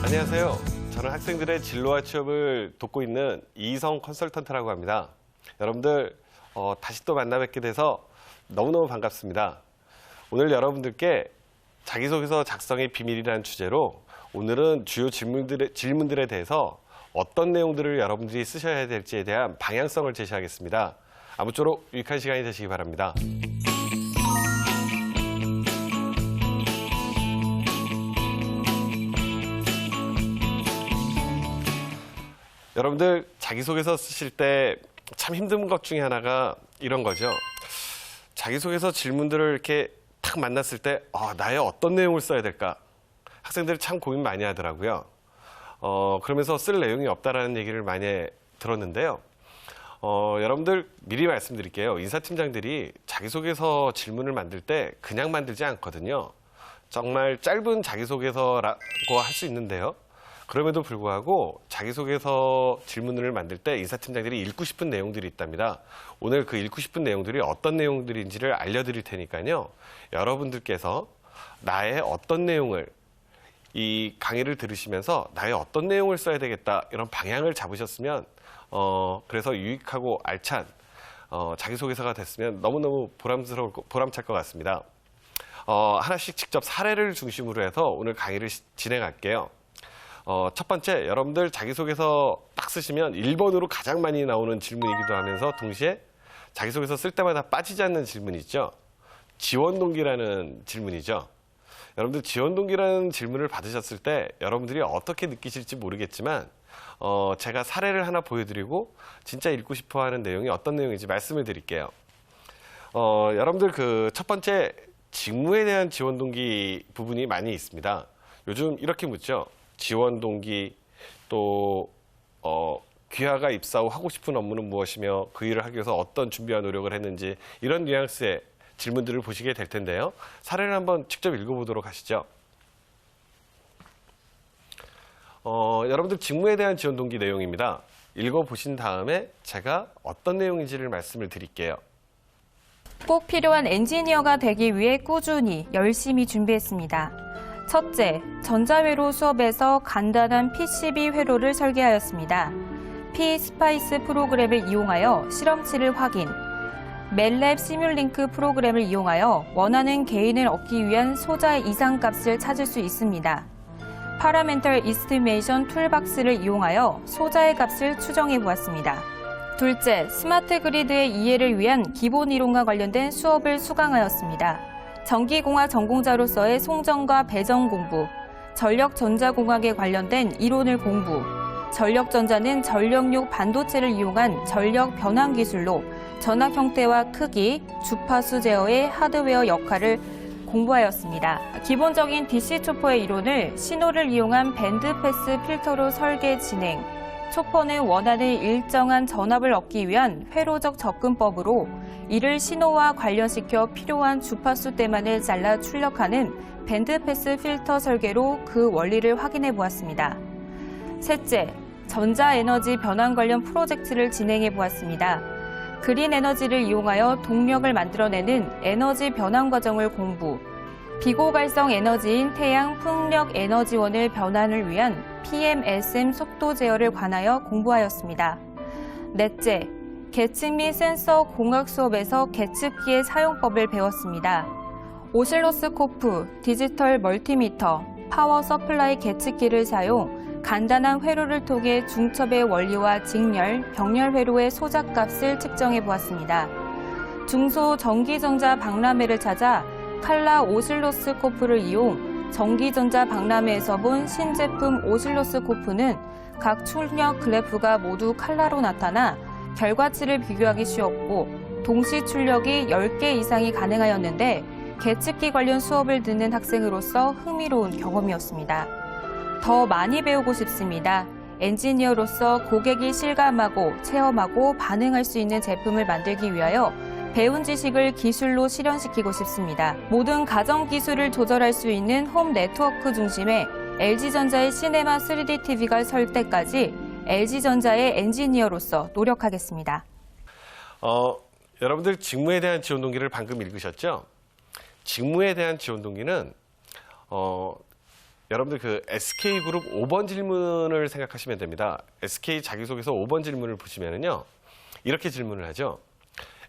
안녕하세요. 저는 학생들의 진로와 취업을 돕고 있는 이희성 컨설턴트라고 합니다. 여러분들 다시 또 만나 뵙게 돼서 너무너무 반갑습니다. 오늘 여러분들께 자기소개서 작성의 비밀이라는 주제로 오늘은 주요 질문들에 대해서 어떤 내용들을 여러분들이 쓰셔야 될지에 대한 방향성을 제시하겠습니다. 아무쪼록 유익한 시간이 되시기 바랍니다. 여러분들 자기소개서 쓰실 때 참 힘든 것 중에 하나가 이런 거죠. 자기소개서 질문들을 이렇게 딱 만났을 때 나의 어떤 내용을 써야 될까? 학생들이 참 고민 많이 하더라고요. 그러면서 쓸 내용이 없다라는 얘기를 많이 들었는데요. 여러분들 미리 말씀드릴게요. 인사팀장들이 자기소개서 질문을 만들 때 그냥 만들지 않거든요. 정말 짧은 자기소개서라고 할 수 있는데요. 그럼에도 불구하고 자기소개서 질문을 만들 때 인사팀장들이 읽고 싶은 내용들이 있답니다. 오늘 그 읽고 싶은 내용들이 어떤 내용들인지를 알려드릴 테니까요. 여러분들께서 나의 어떤 내용을 이 강의를 들으시면서 나의 어떤 내용을 써야 되겠다 이런 방향을 잡으셨으면 그래서 유익하고 알찬 자기소개서가 됐으면 너무너무 보람찰 것 같습니다. 하나씩 직접 사례를 중심으로 해서 오늘 강의를 진행할게요. 첫 번째, 여러분들 자기소개서 딱 쓰시면 1번으로 가장 많이 나오는 질문이기도 하면서 동시에 자기소개서 쓸 때마다 빠지지 않는 질문이죠. 지원동기라는 질문이죠. 여러분들 지원동기라는 질문을 받으셨을 때 여러분들이 어떻게 느끼실지 모르겠지만 제가 사례를 하나 보여드리고 진짜 읽고 싶어 하는 내용이 어떤 내용인지 말씀을 드릴게요. 여러분들 그 첫 번째 직무에 대한 지원동기 부분이 많이 있습니다. 요즘 이렇게 묻죠. 지원 동기, 또 귀하가 입사 후 하고 싶은 업무는 무엇이며 그 일을 하기 위해서 어떤 준비와 노력을 했는지 이런 뉘앙스의 질문들을 보시게 될 텐데요. 사례를 한번 직접 읽어보도록 하시죠. 여러분들 직무에 대한 지원 동기 내용입니다. 읽어보신 다음에 제가 어떤 내용인지를 말씀을 드릴게요. 꼭 필요한 엔지니어가 되기 위해 꾸준히 열심히 준비했습니다. 첫째, 전자회로 수업에서 간단한 PCB 회로를 설계하였습니다. P-스파이스 프로그램을 이용하여 실험치를 확인, 멜랩 시뮬링크 프로그램을 이용하여 원하는 게인을 얻기 위한 소자의 이상값을 찾을 수 있습니다. 파라멘탈 이스티메이션 툴박스를 이용하여 소자의 값을 추정해 보았습니다. 둘째, 스마트 그리드의 이해를 위한 기본 이론과 관련된 수업을 수강하였습니다. 전기공학 전공자로서의 송전과 배전 공부, 전력전자공학에 관련된 이론을 공부, 전력전자는 전력용 반도체를 이용한 전력 변환 기술로 전압 형태와 크기, 주파수 제어의 하드웨어 역할을 공부하였습니다. 기본적인 DC 초퍼의 이론을 신호를 이용한 밴드 패스 필터로 설계 진행, 초퍼는 원하는 일정한 전압을 얻기 위한 회로적 접근법으로 이를 신호와 관련시켜 필요한 주파수대만을 잘라 출력하는 밴드패스 필터 설계로 그 원리를 확인해 보았습니다. 셋째, 전자에너지 변환 관련 프로젝트를 진행해 보았습니다. 그린 에너지를 이용하여 동력을 만들어내는 에너지 변환 과정을 공부, 비고갈성 에너지인 태양 풍력 에너지원을 변환을 위한 PMSM 속도 제어를 관하여 공부하였습니다. 넷째, 계측 및 센서 공학 수업에서 계측기의 사용법을 배웠습니다. 오실로스코프, 디지털 멀티미터, 파워 서플라이 계측기를 사용, 간단한 회로를 통해 중첩의 원리와 직렬, 병렬 회로의 소자값을 측정해 보았습니다. 중소 전기전자 박람회를 찾아 칼라 오실로스코프를 이용 전기전자 박람회에서 본 신제품 오실로스코프는 각 출력 그래프가 모두 칼라로 나타나 결과치를 비교하기 쉬웠고 동시 출력이 10개 이상이 가능하였는데 계측기 관련 수업을 듣는 학생으로서 흥미로운 경험이었습니다. 더 많이 배우고 싶습니다. 엔지니어로서 고객이 실감하고 체험하고 반응할 수 있는 제품을 만들기 위하여 배운 지식을 기술로 실현시키고 싶습니다. 모든 가정 기술을 조절할 수 있는 홈 네트워크 중심의 LG전자의 시네마 3D TV가 설 때까지 LG전자의 엔지니어로서 노력하겠습니다. 여러분들 직무에 대한 지원 동기를 방금 읽으셨죠? 직무에 대한 지원 동기는 여러분들 그 SK그룹 5번 질문을 생각하시면 됩니다. SK 자기소개서 5번 질문을 보시면은요, 이렇게 질문을 하죠.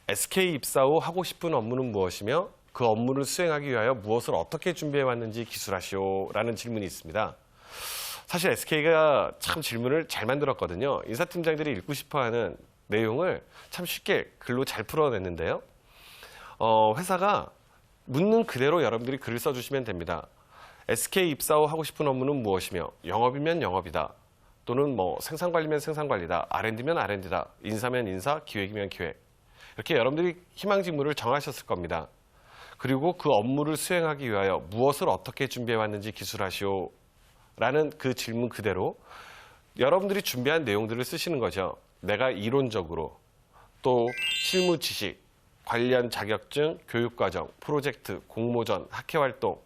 SK 입사 후 하고 싶은 업무는 무엇이며 그 업무를 수행하기 위하여 무엇을 어떻게 준비해 왔는지 기술하시오라는 질문이 있습니다. 사실 SK가 참 질문을 잘 만들었거든요. 인사팀장들이 읽고 싶어하는 내용을 참 쉽게 글로 잘 풀어냈는데요. 회사가 묻는 그대로 여러분들이 글을 써주시면 됩니다. SK 입사 후 하고 싶은 업무는 무엇이며 영업이면 영업이다. 또는 뭐 생산관리면 생산관리다. R&D면 R&D다. 인사면 인사, 기획이면 기획. 이렇게 여러분들이 희망 직무를 정하셨을 겁니다. 그리고 그 업무를 수행하기 위하여 무엇을 어떻게 준비해 왔는지 기술하시오. 라는 그 질문 그대로 여러분들이 준비한 내용들을 쓰시는 거죠. 내가 이론적으로 또 실무 지식, 관련 자격증, 교육과정, 프로젝트, 공모전, 학회활동,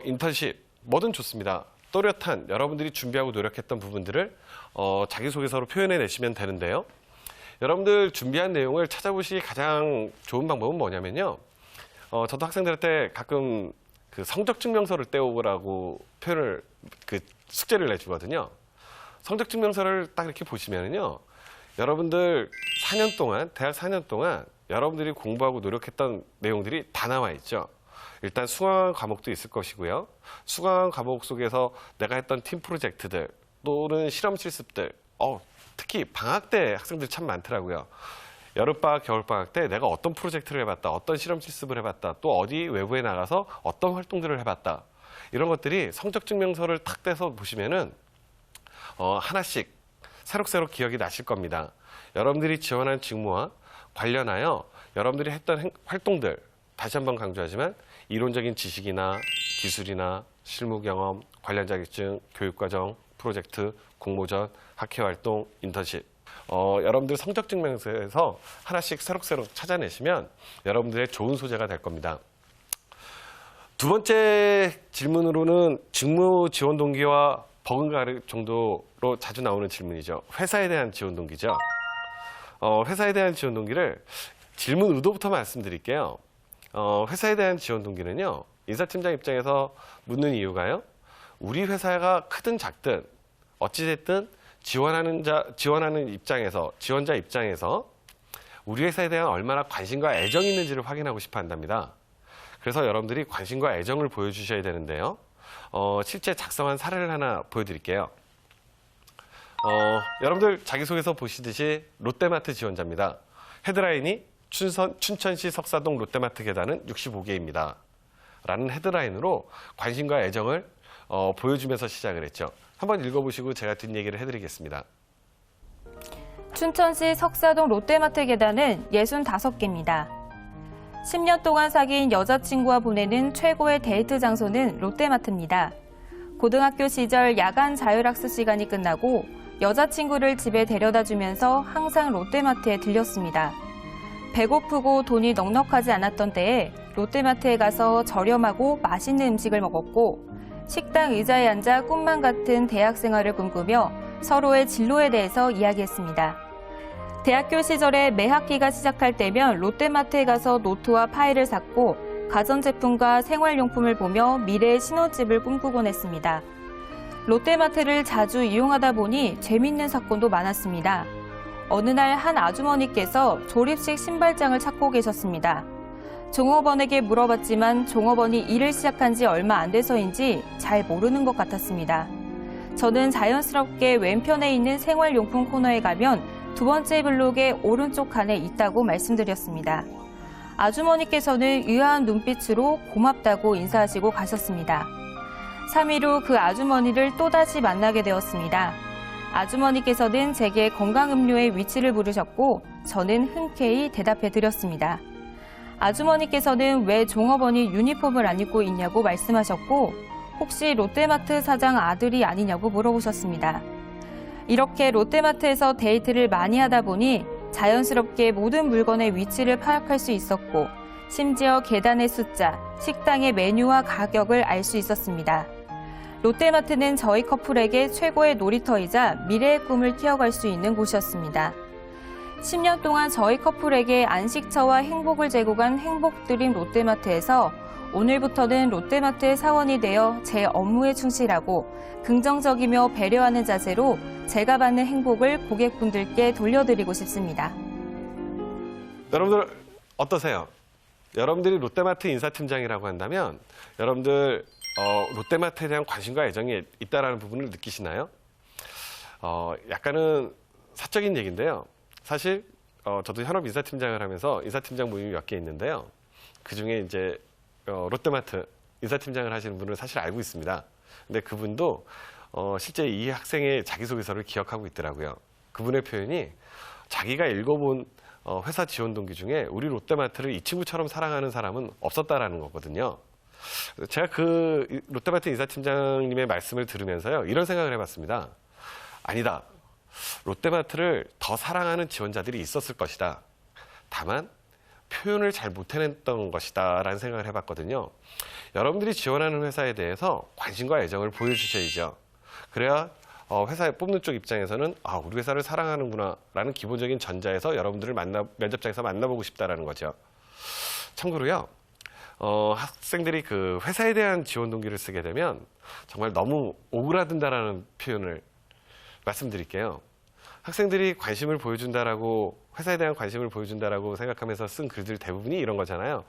인턴십 뭐든 좋습니다. 또렷한 여러분들이 준비하고 노력했던 부분들을 자기소개서로 표현해 내시면 되는데요. 여러분들 준비한 내용을 찾아보시기 가장 좋은 방법은 뭐냐면요. 저도 학생들한테 가끔 그 성적증명서를 떼오라고 표현을 그 숙제를 내주거든요. 성적증명서를 딱 이렇게 보시면은요. 여러분들 4년 동안, 대학 4년 동안 여러분들이 공부하고 노력했던 내용들이 다 나와 있죠. 일단 수강한 과목도 있을 것이고요. 수강한 과목 속에서 내가 했던 팀 프로젝트들 또는 실험 실습들, 특히 방학 때 학생들 참 많더라고요. 여름방학, 겨울방학 때 내가 어떤 프로젝트를 해봤다, 어떤 실험 실습을 해봤다, 또 어디 외부에 나가서 어떤 활동들을 해봤다. 이런 것들이 성적증명서를 탁 떼서 보시면은 하나씩 새록새록 기억이 나실 겁니다. 여러분들이 지원한 직무와 관련하여 여러분들이 했던 활동들, 다시 한번 강조하지만 이론적인 지식이나 기술이나 실무 경험, 관련 자격증, 교육과정, 프로젝트, 공모전, 학회활동, 인턴십. 여러분들 성적증명서에서 하나씩 새록새록 찾아내시면 여러분들의 좋은 소재가 될 겁니다. 두 번째 질문으로는 직무 지원 동기와 버금가는 정도로 자주 나오는 질문이죠. 회사에 대한 지원 동기죠. 회사에 대한 지원 동기를 질문 의도부터 말씀드릴게요. 회사에 대한 지원 동기는요, 인사팀장 입장에서 묻는 이유가요, 우리 회사가 크든 작든 어찌됐든 지원하는 입장에서, 지원자 입장에서 우리 회사에 대한 얼마나 관심과 애정이 있는지를 확인하고 싶어 한답니다. 그래서 여러분들이 관심과 애정을 보여주셔야 되는데요. 실제 작성한 사례를 하나 보여드릴게요. 여러분들 자기소개서 보시듯이 롯데마트 지원자입니다. 헤드라인이 춘천시 석사동 롯데마트 계단은 65개입니다. 라는 헤드라인으로 관심과 애정을 보여주면서 시작을 했죠. 한번 읽어보시고 제가 뒷얘기를 해드리겠습니다. 춘천시 석사동 롯데마트 계단은 65개입니다. 10년 동안 사귄 여자친구와 보내는 최고의 데이트 장소는 롯데마트입니다. 고등학교 시절 야간 자율학습 시간이 끝나고 여자친구를 집에 데려다 주면서 항상 롯데마트에 들렸습니다. 배고프고 돈이 넉넉하지 않았던 때에 롯데마트에 가서 저렴하고 맛있는 음식을 먹었고 식당 의자에 앉아 꿈만 같은 대학 생활을 꿈꾸며 서로의 진로에 대해서 이야기했습니다. 대학교 시절에 매 학기가 시작할 때면 롯데마트에 가서 노트와 파일을 샀고 가전제품과 생활용품을 보며 미래의 신혼집을 꿈꾸곤 했습니다. 롯데마트를 자주 이용하다 보니 재밌는 사건도 많았습니다. 어느 날 한 아주머니께서 조립식 신발장을 찾고 계셨습니다. 종업원에게 물어봤지만 종업원이 일을 시작한 지 얼마 안 돼서인지 잘 모르는 것 같았습니다. 저는 자연스럽게 왼편에 있는 생활용품 코너에 가면 두 번째 블록의 오른쪽 칸에 있다고 말씀드렸습니다. 아주머니께서는 의아한 눈빛으로 고맙다고 인사하시고 가셨습니다. 3일 후 그 아주머니를 또다시 만나게 되었습니다. 아주머니께서는 제게 건강음료의 위치를 물으셨고 저는 흔쾌히 대답해 드렸습니다. 아주머니께서는 왜 종업원이 유니폼을 안 입고 있냐고 말씀하셨고 혹시 롯데마트 사장 아들이 아니냐고 물어보셨습니다. 이렇게 롯데마트에서 데이트를 많이 하다 보니 자연스럽게 모든 물건의 위치를 파악할 수 있었고, 심지어 계단의 숫자, 식당의 메뉴와 가격을 알 수 있었습니다. 롯데마트는 저희 커플에게 최고의 놀이터이자 미래의 꿈을 키워갈 수 있는 곳이었습니다. 10년 동안 저희 커플에게 안식처와 행복을 제공한 행복드림 롯데마트에서 오늘부터는 롯데마트의 사원이 되어 제 업무에 충실하고 긍정적이며 배려하는 자세로 제가 받는 행복을 고객분들께 돌려드리고 싶습니다. 여러분들 어떠세요? 여러분들이 롯데마트 인사팀장이라고 한다면 여러분들 롯데마트에 대한 관심과 애정이 있다는 부분을 느끼시나요? 약간은 사적인 얘기인데요. 사실 저도 현업 인사팀장을 하면서 인사팀장 모임이 몇 개 있는데요. 그중에 이제 롯데마트 인사팀장을 하시는 분을 사실 알고 있습니다. 근데 그분도 실제 이 학생의 자기소개서를 기억하고 있더라고요. 그분의 표현이 자기가 읽어본 회사 지원 동기 중에 우리 롯데마트를 이 친구처럼 사랑하는 사람은 없었다라는 거거든요. 제가 그 롯데마트 인사팀장님의 말씀을 들으면서요, 이런 생각을 해봤습니다. 아니다. 롯데마트를 더 사랑하는 지원자들이 있었을 것이다. 다만 표현을 잘 못해냈던 것이다 라는 생각을 해봤거든요. 여러분들이 지원하는 회사에 대해서 관심과 애정을 보여주셔야죠. 그래야 회사에 뽑는 쪽 입장에서는 우리 회사를 사랑하는구나 라는 기본적인 전자에서 여러분들을 면접장에서 만나보고 싶다라는 거죠. 참고로요, 학생들이 그 회사에 대한 지원 동기를 쓰게 되면 정말 너무 오그라든다라는 표현을 말씀드릴게요. 학생들이 관심을 보여준다라고, 회사에 대한 관심을 보여준다라고 생각하면서 쓴 글들 대부분이 이런 거잖아요.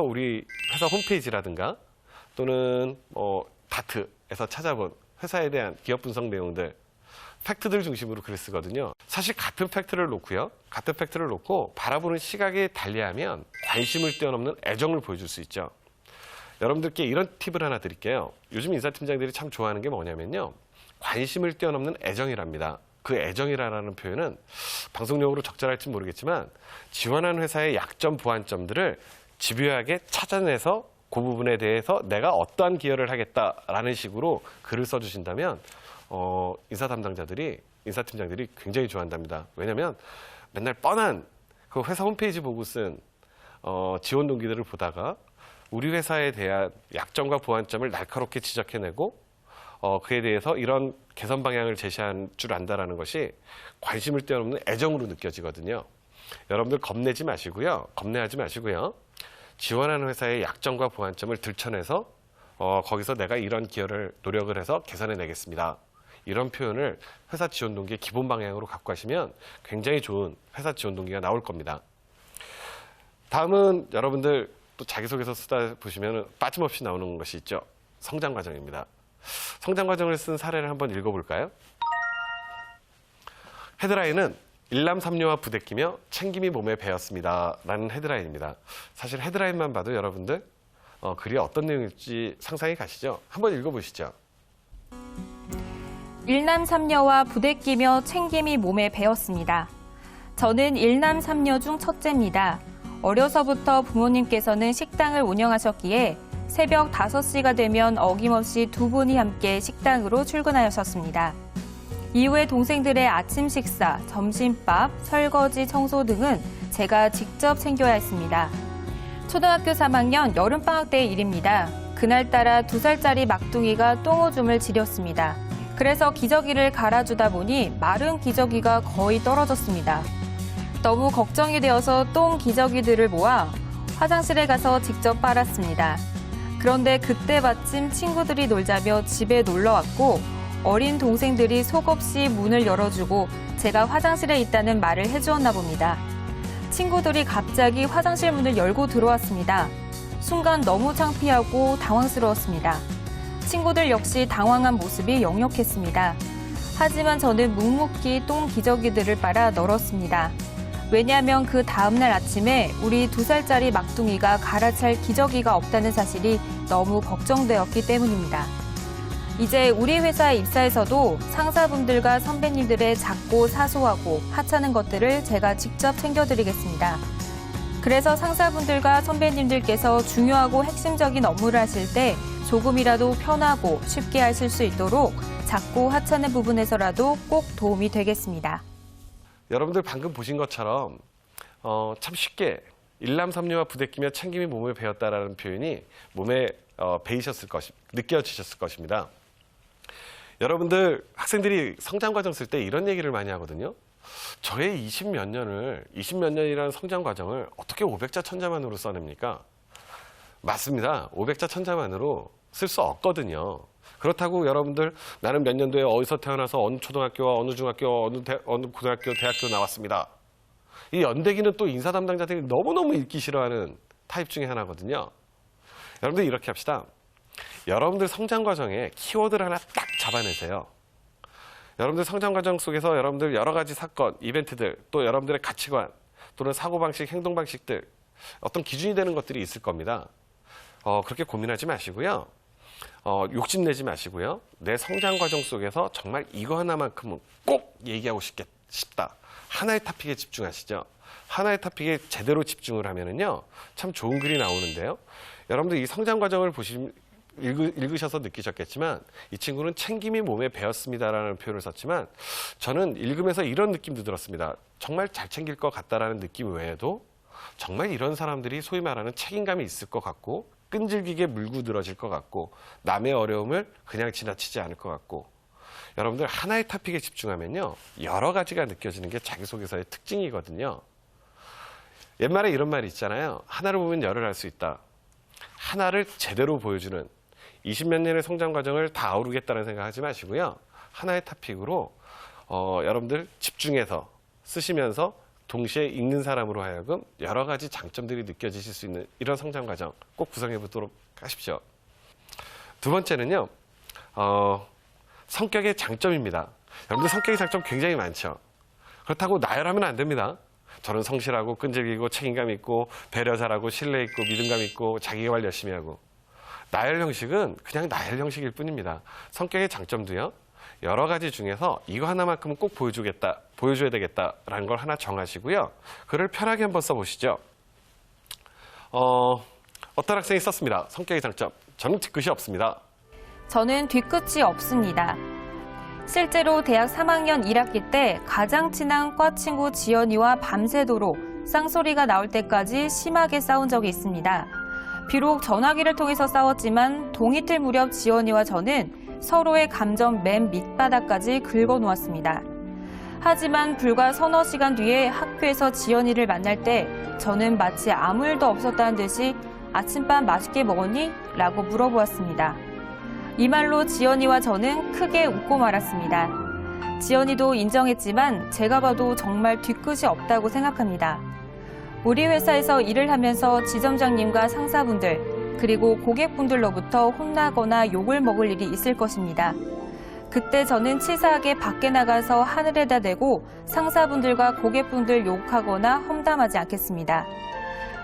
우리 회사 홈페이지라든가 또는 다트에서 찾아본 회사에 대한 기업 분석 내용들, 팩트들 중심으로 글을 쓰거든요. 사실 같은 팩트를 놓고 바라보는 시각에 달리하면 관심을 뛰어넘는 애정을 보여줄 수 있죠. 여러분들께 이런 팁을 하나 드릴게요. 요즘 인사팀장들이 참 좋아하는 게 뭐냐면요, 관심을 뛰어넘는 애정이랍니다. 그 애정이라는 표현은 방송용어로 적절할지 모르겠지만 지원한 회사의 약점, 보완점들을 집요하게 찾아내서 그 부분에 대해서 내가 어떠한 기여를 하겠다라는 식으로 글을 써주신다면 인사팀장들이 굉장히 좋아한답니다. 왜냐하면 맨날 뻔한 그 회사 홈페이지 보고 쓴 지원 동기들을 보다가 우리 회사에 대한 약점과 보완점을 날카롭게 지적해내고 그에 대해서 이런 개선 방향을 제시한 줄 안다라는 것이 관심을 뛰어넘는 애정으로 느껴지거든요. 여러분들 겁내지 마시고요. 겁내하지 마시고요. 지원하는 회사의 약점과 보완점을 들춰내서 거기서 내가 이런 노력을 해서 개선해내겠습니다. 이런 표현을 회사 지원 동기의 기본 방향으로 갖고 가시면 굉장히 좋은 회사 지원 동기가 나올 겁니다. 다음은 여러분들 또 자기소개서 쓰다 보시면 빠짐없이 나오는 것이 있죠. 성장 과정입니다. 성장 과정을 쓴 사례를 한번 읽어볼까요? 헤드라인은 일남삼녀와 부대끼며 챙김이 몸에 배었습니다 라는 헤드라인입니다. 사실 헤드라인만 봐도 여러분들 글이 어떤 내용일지 상상이 가시죠? 한번 읽어보시죠. 일남삼녀와 부대끼며 챙김이 몸에 배었습니다. 저는 일남삼녀 중 첫째입니다. 어려서부터 부모님께서는 식당을 운영하셨기에 새벽 5시가 되면 어김없이 두 분이 함께 식당으로 출근하셨습니다. 이후에 동생들의 아침 식사, 점심밥, 설거지, 청소 등은 제가 직접 챙겨야 했습니다. 초등학교 3학년 여름방학 때의 일입니다. 그날따라 2살짜리 막둥이가 똥오줌을 지렸습니다. 그래서 기저귀를 갈아주다 보니 마른 기저귀가 거의 떨어졌습니다. 너무 걱정이 되어서 똥 기저귀들을 모아 화장실에 가서 직접 빨았습니다. 그런데 그때 마침 친구들이 놀자며 집에 놀러 왔고 어린 동생들이 속없이 문을 열어주고 제가 화장실에 있다는 말을 해주었나 봅니다. 친구들이 갑자기 화장실 문을 열고 들어왔습니다. 순간 너무 창피하고 당황스러웠습니다. 친구들 역시 당황한 모습이 역력했습니다. 하지만 저는 묵묵히 똥 기저귀들을 빨아 널었습니다. 왜냐하면 그 다음날 아침에 우리 2살짜리 막둥이가 갈아찰 기저귀가 없다는 사실이 너무 걱정되었기 때문입니다. 이제 우리 회사에 입사해서도 상사분들과 선배님들의 작고 사소하고 하찮은 것들을 제가 직접 챙겨드리겠습니다. 그래서 상사분들과 선배님들께서 중요하고 핵심적인 업무를 하실 때 조금이라도 편하고 쉽게 하실 수 있도록 작고 하찮은 부분에서라도 꼭 도움이 되겠습니다. 여러분들 방금 보신 것처럼 참 쉽게 일남삼류와 부대끼며 챙김이 몸에 배었다라는 표현이 몸에 느껴지셨을 것입니다. 여러분들 학생들이 성장 과정 쓸 때 이런 얘기를 많이 하거든요. 저의 20몇 년이라는 성장 과정을 어떻게 500자 천자만으로 써냅니까? 맞습니다. 500자 천자만으로 쓸 수 없거든요. 그렇다고 여러분들 나는 몇 년도에 어디서 태어나서 어느 초등학교와 어느 중학교, 어느 고등학교, 대학교 나왔습니다. 이 연대기는 또 인사 담당자들이 너무너무 읽기 싫어하는 타입 중에 하나거든요. 여러분들 이렇게 합시다. 여러분들 성장 과정에 키워드를 하나 딱 잡아내세요. 여러분들 성장 과정 속에서 여러분들 여러 가지 사건, 이벤트들, 또 여러분들의 가치관, 또는 사고방식, 행동방식들, 어떤 기준이 되는 것들이 있을 겁니다. 그렇게 고민하지 마시고요. 욕심내지 마시고요. 내 성장 과정 속에서 정말 이거 하나만큼은 꼭 얘기하고 싶다. 하나의 토픽에 집중하시죠. 하나의 토픽에 제대로 집중을 하면은요, 참 좋은 글이 나오는데요. 여러분들 이 성장 과정을 읽으셔서 느끼셨겠지만 이 친구는 챙김이 몸에 배었습니다라는 표현을 썼지만 저는 읽으면서 이런 느낌도 들었습니다. 정말 잘 챙길 것 같다라는 느낌 외에도 정말 이런 사람들이 소위 말하는 책임감이 있을 것 같고 끈질기게 물고 늘어질 것 같고 남의 어려움을 그냥 지나치지 않을 것 같고 여러분들 하나의 토픽에 집중하면요 여러 가지가 느껴지는 게 자기소개서의 특징이거든요. 옛말에 이런 말이 있잖아요. 하나를 보면 열을 알 수 있다. 하나를 제대로 보여주는 20몇 년의 성장 과정을 다 아우르겠다는 생각하지 마시고요. 하나의 토픽으로 여러분들 집중해서 쓰시면서 동시에 읽는 사람으로 하여금 여러 가지 장점들이 느껴지실 수 있는 이런 성장 과정 꼭 구성해 보도록 하십시오. 두 번째는요. 성격의 장점입니다. 여러분들 성격의 장점 굉장히 많죠. 그렇다고 나열하면 안 됩니다. 저는 성실하고 끈질기고 책임감 있고 배려 잘하고 신뢰 있고 믿음감 있고 자기개발 열심히 하고 나열 형식은 그냥 나열 형식일 뿐입니다. 성격의 장점도요. 여러 가지 중에서 이거 하나만큼은 꼭 보여줘야 되겠다라는 걸 하나 정하시고요. 글을 편하게 한번 써보시죠. 어떤 학생이 썼습니다. 성격의 장점. 저는 뒤끝이 없습니다. 저는 뒤끝이 없습니다. 실제로 대학 3학년 1학기 때 가장 친한 과 친구 지연이와 밤새도록 쌍소리가 나올 때까지 심하게 싸운 적이 있습니다. 비록 전화기를 통해서 싸웠지만 동이틀 무렵 지연이와 저는 서로의 감정 맨 밑바닥까지 긁어놓았습니다. 하지만 불과 서너 시간 뒤에 학교에서 지연이를 만날 때 저는 마치 아무 일도 없었다는 듯이 아침밥 맛있게 먹었니? 라고 물어보았습니다. 이 말로 지연이와 저는 크게 웃고 말았습니다. 지연이도 인정했지만 제가 봐도 정말 뒤끝이 없다고 생각합니다. 우리 회사에서 일을 하면서 지점장님과 상사분들 그리고 고객분들로부터 혼나거나 욕을 먹을 일이 있을 것입니다. 그때 저는 치사하게 밖에 나가서 하늘에다 대고 상사분들과 고객분들 욕하거나 험담하지 않겠습니다.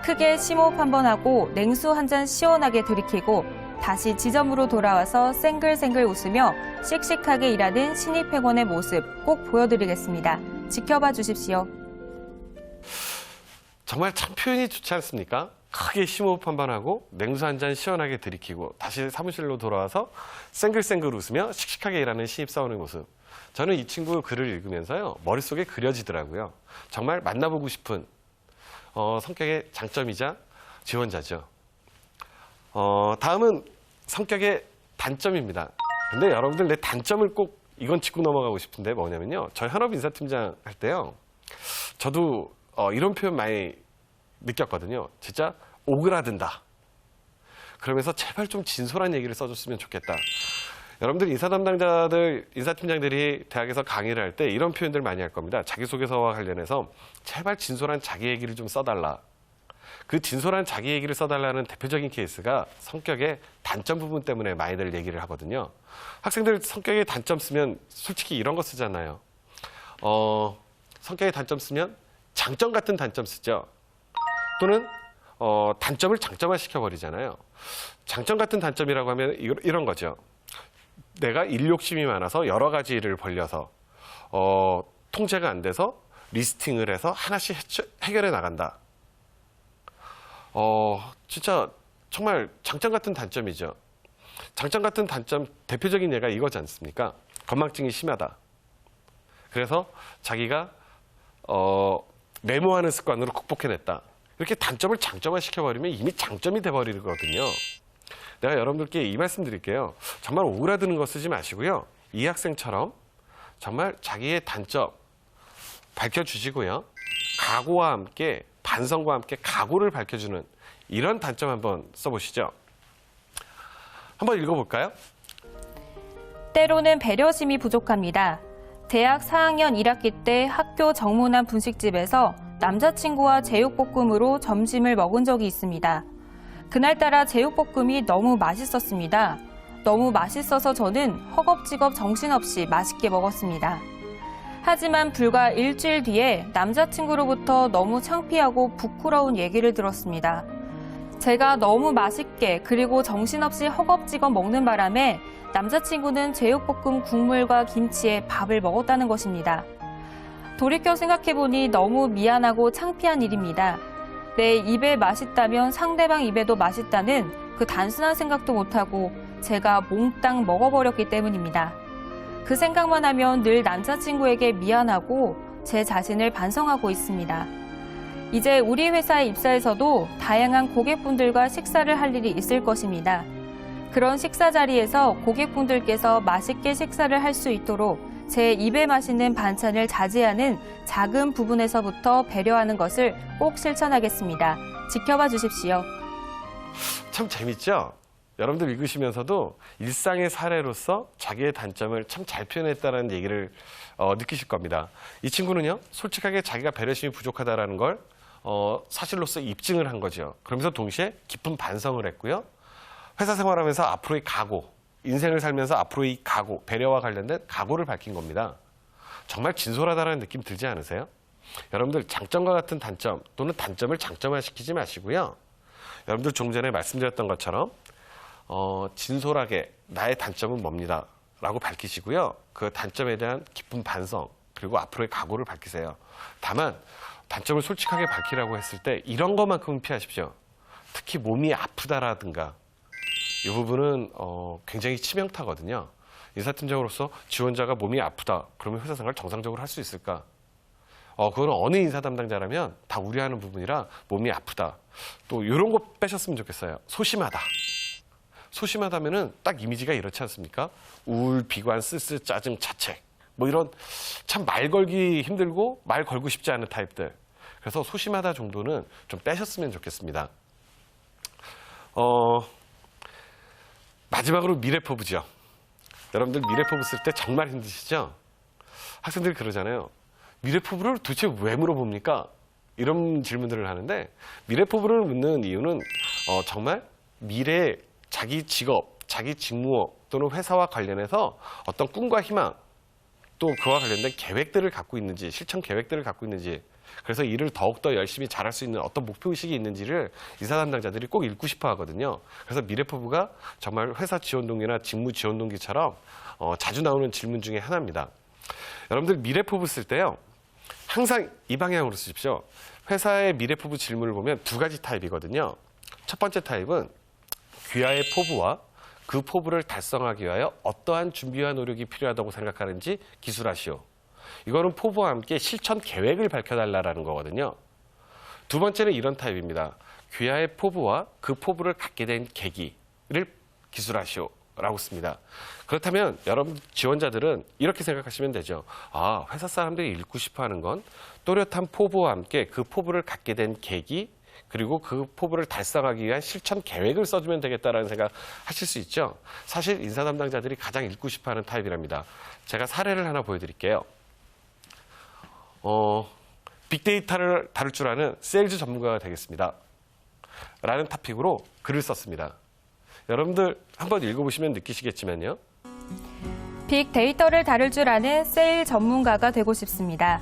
크게 심호흡 한번 하고 냉수 한 잔 시원하게 들이키고 다시 지점으로 돌아와서 생글생글 웃으며 씩씩하게 일하는 신입회원의 모습 꼭 보여드리겠습니다. 지켜봐 주십시오. 정말 참 표현이 좋지 않습니까? 크게 심호흡 한번 하고 냉수 한 잔 시원하게 들이키고 다시 사무실로 돌아와서 생글생글 웃으며 씩씩하게 일하는 신입사원의 모습. 저는 이 친구 글을 읽으면서요. 머릿속에 그려지더라고요. 정말 만나보고 싶은 성격의 장점이자 지원자죠. 다음은 성격의 단점입니다. 근데 여러분들 내 단점을 꼭 이건 짚고 넘어가고 싶은데 뭐냐면요. 저희 현업인사팀장 할 때요. 저도 이런 표현 많이 느꼈거든요. 진짜 오그라든다. 그러면서 제발 좀 진솔한 얘기를 써줬으면 좋겠다. 여러분들 인사 담당자들, 인사팀장들이 대학에서 강의를 할 때 이런 표현들 많이 할 겁니다. 자기소개서와 관련해서 제발 진솔한 자기 얘기를 좀 써달라. 그 진솔한 자기 얘기를 써달라는 대표적인 케이스가 성격의 단점 부분 때문에 많이들 얘기를 하거든요. 학생들 성격의 단점 쓰면 솔직히 이런 거 쓰잖아요. 성격의 단점 쓰면 장점 같은 단점 쓰죠. 또는 단점을 장점화 시켜버리잖아요. 장점 같은 단점이라고 하면 이런 거죠. 내가 일 욕심이 많아서 여러 가지 일을 벌려서 통제가 안 돼서 리스팅을 해서 하나씩 해결해 나간다. 진짜 정말 장점 같은 단점이죠. 장점 같은 단점 대표적인 예가 이거지 않습니까? 건망증이 심하다. 그래서 자기가 메모하는 습관으로 극복해냈다. 이렇게 단점을 장점화 시켜버리면 이미 장점이 돼버리거든요. 내가 여러분들께 이 말씀 드릴게요. 정말 오그라드는 거 쓰지 마시고요. 이 학생처럼 정말 자기의 단점 밝혀주시고요. 각오와 함께 반성과 함께 각오를 밝혀주는 이런 단점 한번 써보시죠. 한번 읽어볼까요? 때로는 배려심이 부족합니다. 대학 4학년 1학기 때 학교 정문안 분식집에서 남자친구와 제육볶음으로 점심을 먹은 적이 있습니다. 그날따라 제육볶음이 너무 맛있었습니다. 너무 맛있어서 저는 허겁지겁 정신없이 맛있게 먹었습니다. 하지만 불과 일주일 뒤에 남자친구로부터 너무 창피하고 부끄러운 얘기를 들었습니다. 제가 너무 맛있게 그리고 정신없이 허겁지겁 먹는 바람에 남자친구는 제육볶음 국물과 김치에 밥을 먹었다는 것입니다. 돌이켜 생각해보니 너무 미안하고 창피한 일입니다. 내 입에 맛있다면 상대방 입에도 맛있다는 그 단순한 생각도 못하고 제가 몽땅 먹어버렸기 때문입니다. 그 생각만 하면 늘 남자친구에게 미안하고 제 자신을 반성하고 있습니다. 이제 우리 회사에 입사해서도 다양한 고객분들과 식사를 할 일이 있을 것입니다. 그런 식사 자리에서 고객분들께서 맛있게 식사를 할 수 있도록 제 입에 마시는 반찬을 자제하는 작은 부분에서부터 배려하는 것을 꼭 실천하겠습니다. 지켜봐 주십시오. 참 재밌죠? 여러분들 읽으시면서도 일상의 사례로서 자기의 단점을 참 잘 표현했다는 얘기를 느끼실 겁니다. 이 친구는요, 솔직하게 자기가 배려심이 부족하다는 걸 사실로서 입증을 한 거죠. 그러면서 동시에 깊은 반성을 했고요. 회사 생활하면서 앞으로의 각오, 인생을 살면서 앞으로의 각오, 배려와 관련된 각오를 밝힌 겁니다. 정말 진솔하다는 느낌 들지 않으세요? 여러분들 장점과 같은 단점 또는 단점을 장점화시키지 마시고요. 여러분들 좀 전에 말씀드렸던 것처럼 진솔하게 나의 단점은 뭡니다 라고 밝히시고요. 그 단점에 대한 깊은 반성 그리고 앞으로의 각오를 밝히세요. 다만 단점을 솔직하게 밝히라고 했을 때 이런 것만큼은 피하십시오. 특히 몸이 아프다라든가 이 부분은 굉장히 치명타거든요. 인사팀장으로서 지원자가 몸이 아프다 그러면 회사 생활 정상적으로 할 수 있을까? 그건 어느 인사 담당자라면 다 우려하는 부분이라 몸이 아프다. 또 이런 거 빼셨으면 좋겠어요. 소심하다. 소심하다면은 딱 이미지가 이렇지 않습니까? 우울, 비관, 쓸쓸, 짜증, 자책. 뭐 이런 참 말 걸기 힘들고 말 걸고 싶지 않은 타입들. 그래서 소심하다 정도는 좀 빼셨으면 좋겠습니다. 마지막으로 미래포부죠. 여러분들 미래포부 쓸 때 정말 힘드시죠? 학생들이 그러잖아요. 미래포부를 도대체 왜 물어봅니까? 이런 질문들을 하는데 미래포부를 묻는 이유는 정말 미래에 자기 직업, 자기 직무 또는 회사와 관련해서 어떤 꿈과 희망 또 그와 관련된 계획들을 갖고 있는지 실천 계획들을 갖고 있는지 그래서 일을 더욱더 열심히 잘할 수 있는 어떤 목표의식이 있는지를 인사 담당자들이 꼭 읽고 싶어 하거든요. 그래서 미래포부가 정말 회사 지원동기나 직무 지원동기처럼 자주 나오는 질문 중에 하나입니다. 여러분들 미래포부 쓸 때요. 항상 이 방향으로 쓰십시오. 회사의 미래포부 질문을 보면 두 가지 타입이거든요. 첫 번째 타입은 귀하의 포부와 그 포부를 달성하기 위하여 어떠한 준비와 노력이 필요하다고 생각하는지 기술하시오. 이거는 포부와 함께 실천 계획을 밝혀달라는 거거든요. 두 번째는 이런 타입입니다. 귀하의 포부와 그 포부를 갖게 된 계기를 기술하시오. 라고 씁니다. 그렇다면 여러분 지원자들은 이렇게 생각하시면 되죠. 회사 사람들이 읽고 싶어 하는 건 또렷한 포부와 함께 그 포부를 갖게 된 계기 그리고 그 포부를 달성하기 위한 실천 계획을 써주면 되겠다라는 생각 하실 수 있죠. 사실 인사 담당자들이 가장 읽고 싶어 하는 타입이랍니다. 제가 사례를 하나 보여드릴게요. 빅데이터를 다룰 줄 아는 세일즈 전문가가 되겠습니다. 라는 토픽으로 글을 썼습니다. 여러분들 한번 읽어보시면 느끼시겠지만요. 빅데이터를 다룰 줄 아는 세일 전문가가 되고 싶습니다.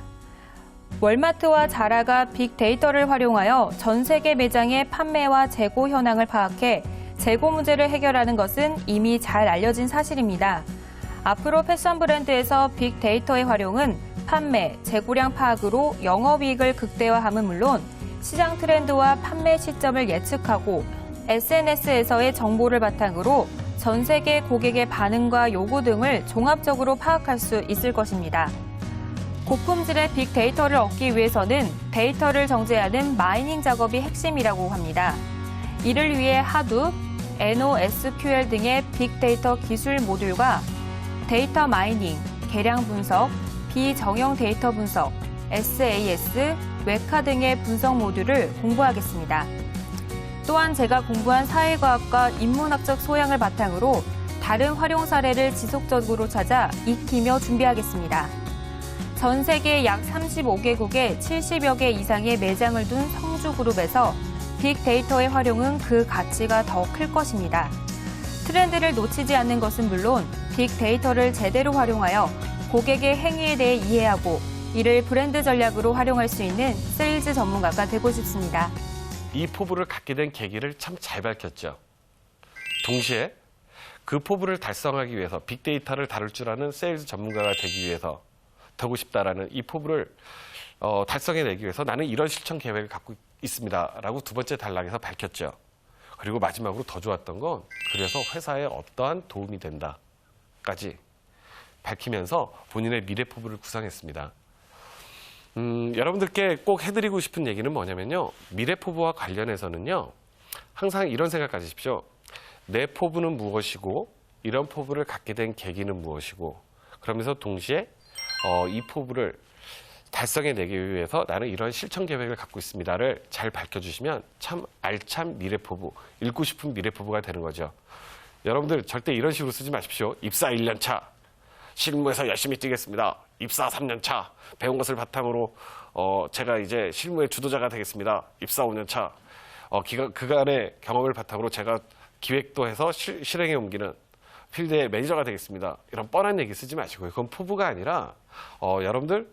월마트와 자라가 빅데이터를 활용하여 전 세계 매장의 판매와 재고 현황을 파악해 재고 문제를 해결하는 것은 이미 잘 알려진 사실입니다. 앞으로 패션 브랜드에서 빅데이터의 활용은 판매, 재고량 파악으로 영업이익을 극대화함은 물론 시장 트렌드와 판매 시점을 예측하고 SNS에서의 정보를 바탕으로 전 세계 고객의 반응과 요구 등을 종합적으로 파악할 수 있을 것입니다. 고품질의 빅데이터를 얻기 위해서는 데이터를 정제하는 마이닝 작업이 핵심이라고 합니다. 이를 위해 하둡, NoSQL 등의 빅데이터 기술 모듈과 데이터 마이닝, 계량 분석, 비정형 데이터 분석, SAS, 웨카 등의 분석 모듈을 공부하겠습니다. 또한 제가 공부한 사회과학과 인문학적 소양을 바탕으로 다른 활용 사례를 지속적으로 찾아 익히며 준비하겠습니다. 전 세계 약 35개국에 70여 개 이상의 매장을 둔 성주그룹에서 빅데이터의 활용은 그 가치가 더 클 것입니다. 트렌드를 놓치지 않는 것은 물론 빅데이터를 제대로 활용하여 고객의 행위에 대해 이해하고 이를 브랜드 전략으로 활용할 수 있는 세일즈 전문가가 되고 싶습니다. 이 포부를 갖게 된 계기를 참 잘 밝혔죠. 동시에 그 포부를 달성하기 위해서 빅데이터를 다룰 줄 아는 세일즈 전문가가 되기 위해서 되고 싶다라는 이 포부를 달성해내기 위해서 나는 이런 실천 계획을 갖고 있습니다라고 두 번째 단락에서 밝혔죠. 그리고 마지막으로 더 좋았던 건 그래서 회사에 어떠한 도움이 된다까지 밝히면서 본인의 미래 포부를 구상했습니다. 여러분들께 꼭 해드리고 싶은 얘기는 뭐냐면요. 미래 포부와 관련해서는요. 항상 이런 생각 가지십시오. 내 포부는 무엇이고 이런 포부를 갖게 된 계기는 무엇이고 그러면서 동시에 이 포부를 달성해내기 위해서 나는 이런 실천 계획을 갖고 있습니다를 잘 밝혀주시면 참 알찬 미래 포부, 읽고 싶은 미래 포부가 되는 거죠. 여러분들 절대 이런 식으로 쓰지 마십시오. 입사 1년 차, 실무에서 열심히 뛰겠습니다. 입사 3년 차, 배운 것을 바탕으로 제가 이제 실무의 주도자가 되겠습니다. 입사 5년 차, 그간의 경험을 바탕으로 제가 기획도 해서 실행에 옮기는 필드의 매니저가 되겠습니다. 이런 뻔한 얘기 쓰지 마시고요. 그건 포부가 아니라 여러분들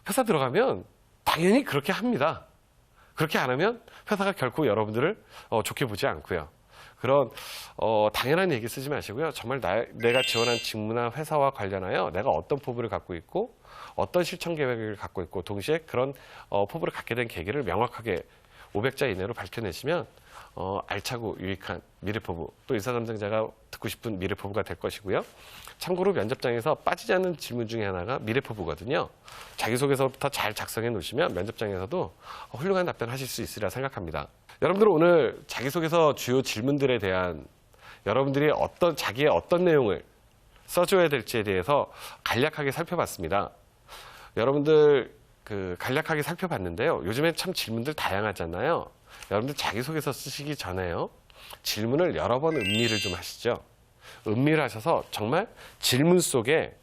회사 들어가면 당연히 그렇게 합니다. 그렇게 안 하면 회사가 결코 여러분들을 좋게 보지 않고요. 그런 당연한 얘기 쓰지 마시고요. 정말 내가 지원한 직무나 회사와 관련하여 내가 어떤 포부를 갖고 있고 어떤 실천 계획을 갖고 있고 동시에 그런 포부를 갖게 된 계기를 명확하게 500자 이내로 밝혀내시면 알차고 유익한 미래포부, 또 인사 담당자가 듣고 싶은 미래포부가 될 것이고요. 참고로 면접장에서 빠지지 않는 질문 중에 하나가 미래포부거든요. 자기소개서부터 잘 작성해 놓으시면 면접장에서도 훌륭한 답변 하실 수 있으리라 생각합니다. 여러분들 오늘 자기소개서 주요 질문들에 대한 여러분들이 자기의 어떤 내용을 써줘야 될지에 대해서 간략하게 살펴봤습니다. 여러분들 간략하게 살펴봤는데요. 요즘에 참 질문들 다양하잖아요. 여러분들 자기소개서 쓰시기 전에요. 질문을 여러 번 음미를 좀 하시죠. 음미를 하셔서 정말 질문 속에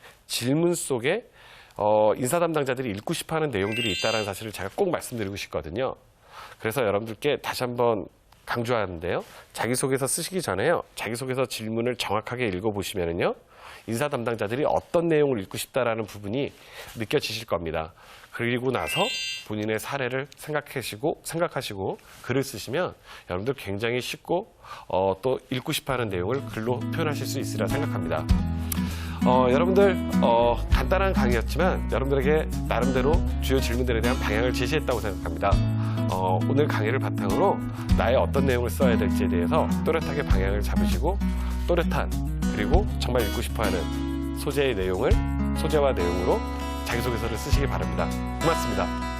인사 담당자들이 읽고 싶어하는 내용들이 있다는 사실을 제가 꼭 말씀드리고 싶거든요. 그래서 여러분들께 다시 한번 강조하는데요. 자기소개서 쓰시기 전에요. 자기소개서 질문을 정확하게 읽어보시면은요. 인사 담당자들이 어떤 내용을 읽고 싶다라는 부분이 느껴지실 겁니다. 그리고 나서 본인의 사례를 생각하시고 글을 쓰시면 여러분들 굉장히 쉽고 또 읽고 싶어하는 내용을 글로 표현하실 수 있으리라 생각합니다. 여러분들 간단한 강의였지만 여러분들에게 나름대로 주요 질문들에 대한 방향을 제시했다고 생각합니다. 오늘 강의를 바탕으로 나의 어떤 내용을 써야 될지에 대해서 또렷하게 방향을 잡으시고 또렷한 그리고 정말 읽고 싶어하는 소재와 내용으로 자기소개서를 쓰시기 바랍니다. 고맙습니다.